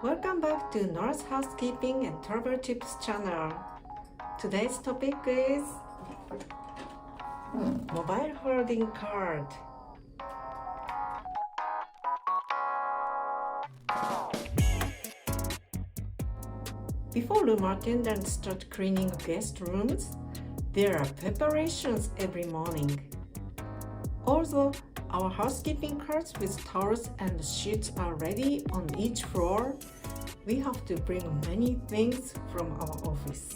Welcome back to North Housekeeping and Travel Tips channel. Today's topic is mobile holding cart. Before room attendants start cleaning guest rooms, there are preparations every morning. Although our housekeeping carts with towels and sheets are ready on each floor, we have to bring many things from our office.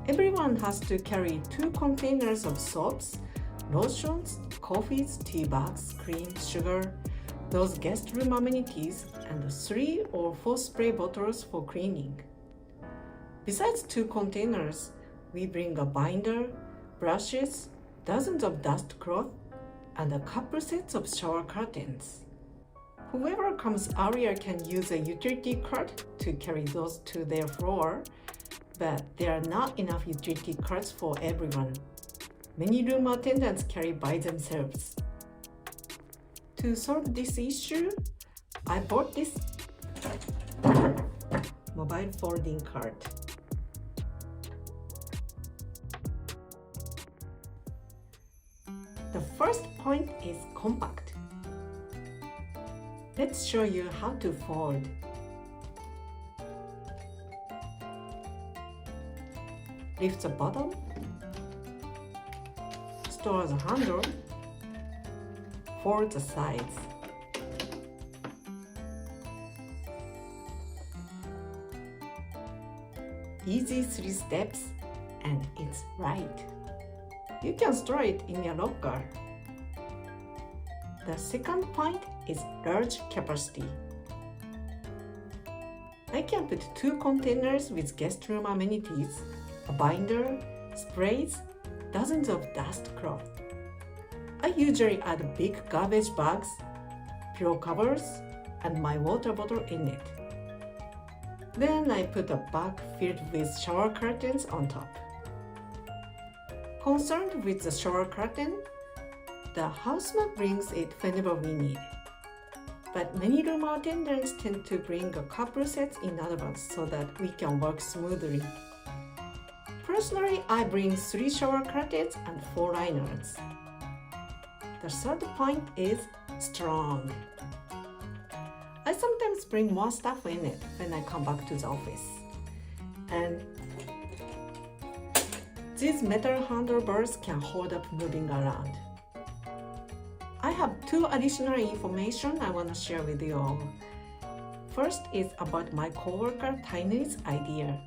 Everyone has to carry 2 containers of soaps, lotions, coffees, tea bags, cream, sugar, those guest room amenities, and 3 or 4 spray bottles for cleaning. Besides 2 containers, we bring a binder, brushes, dozens of dust cloth, and a couple sets of shower curtains. Whoever comes earlier can use a utility cart to carry those to their floor, but there are not enough utility carts for everyone. Many room attendants carry by themselves. To solve this issue, I bought this mobile folding cart. The first point is compact. Let's show you how to fold. Lift the bottom, store the handle, fold the sides. Easy 3 steps and it's right. You can store it in your locker. The second point is large capacity. I can put 2 containers with guest room amenities, a binder, sprays, dozens of dust cloth. I usually add big garbage bags, pillow covers, and my water bottle in it. Then I put a bag filled with shower curtains on top. Concerned with the shower curtain, the houseman brings it whenever we need. But many room attendants tend to bring a couple sets in advance so that we can work smoothly. Personally, I bring 3 shower curtains and 4 liners. The third point is strong. I sometimes bring more stuff in it when I come back to the office. And these metal handlebars can hold up moving around. I have 2 additional information I want to share with you all. First is about my coworker Tiny's idea.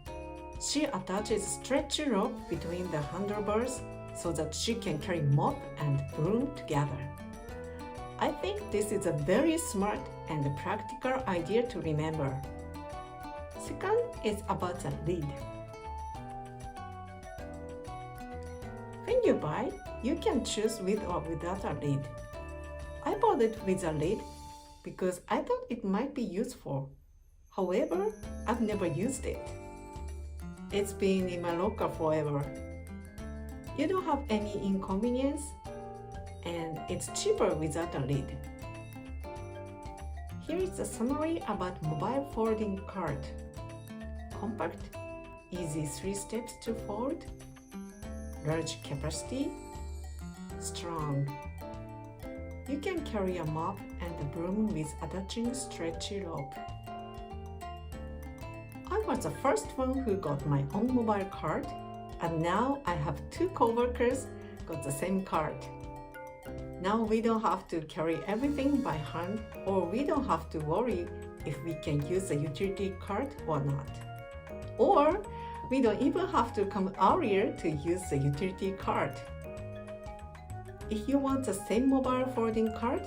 She attaches stretchy rope between the handlebars so that she can carry mop and broom together. I think this is a very smart and practical idea to remember. Second is about the lid. When you buy, you can choose with or without a lid. I bought it with a lid because I thought it might be useful. However, I've never used it. It's been in my locker forever. You don't have any inconvenience, and it's cheaper without a lid. Here is a summary about mobile folding cart. Compact, easy 3 steps to fold, large capacity, strong. You can carry a mop and a broom with attaching stretchy rope. I was the first one who got my own mobile cart, and now I have 2 coworkers got the same cart. Now we don't have to carry everything by hand, or we don't have to worry if we can use a utility cart or not. Or we don't even have to come earlier to use the utility cart. If you want the same mobile folding cart,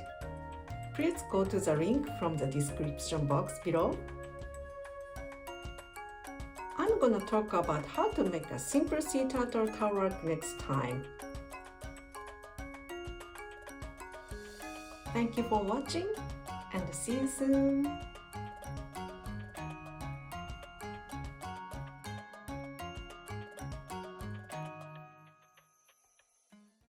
please go to the link from the description box below. I'm gonna talk about how to make a simple sea turtle towel next time. Thank you for watching and see you soon.